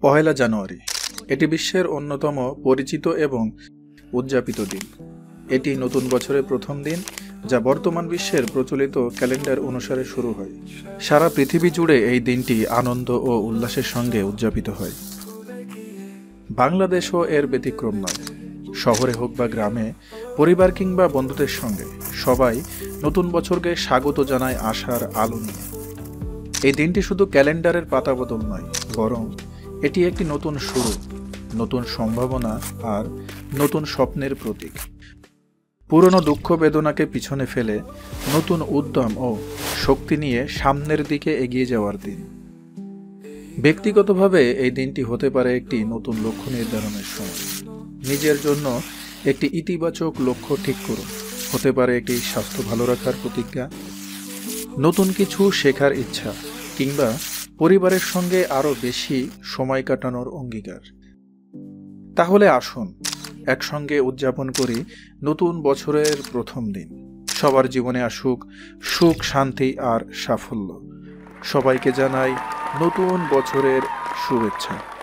পহেলা জানুয়ারি এটি বিশ্বের অন্যতম পরিচিত এবং উদযাপিত দিন। এটি নতুন বছরের প্রথম দিন, যা বর্তমান বিশ্বের প্রচলিত ক্যালেন্ডার অনুসারে শুরু হয়। সারা পৃথিবী জুড়ে এই দিনটি আনন্দ ও উল্লাসের সঙ্গে উদযাপিত হয়। বাংলাদেশও এর ব্যতিক্রম নয়। শহরে হোক বা গ্রামে, পরিবার কিংবা বন্ধুদের সঙ্গে সবাই নতুন বছরকে স্বাগত জানায় আশার আলো নিয়ে। এই দিনটি শুধু ক্যালেন্ডারের পাতা বদল নয়, বরং এটি একটি নতুন শুরু, নতুন সম্ভাবনা আর নতুন স্বপ্নের প্রতীক। পুরনো দুঃখ বেদনাকে পিছনে ফেলে নতুন উদ্যম ও শক্তি নিয়ে সামনের দিকে এগিয়ে যাওয়ার দিন। ব্যক্তিগতভাবে এই দিনটি হতে পারে একটি নতুন লক্ষ্য নির্ধারণের সময়। নিজের জন্য একটি ইতিবাচক লক্ষ্য ঠিক করুন। হতে পারে একটি স্বাস্থ্য ভালো রাখার প্রতিজ্ঞা, নতুন কিছু শেখার ইচ্ছা, কিংবা পরিবারের সঙ্গে আরও বেশি সময় কাটানোর অঙ্গীকার। তাহলে আসুন একসঙ্গে উদযাপন করি নতুন বছরের প্রথম দিন। সবার জীবনে আসুক সুখ, শান্তি আর সাফল্য। সবাইকে জানাই নতুন বছরের শুভেচ্ছা।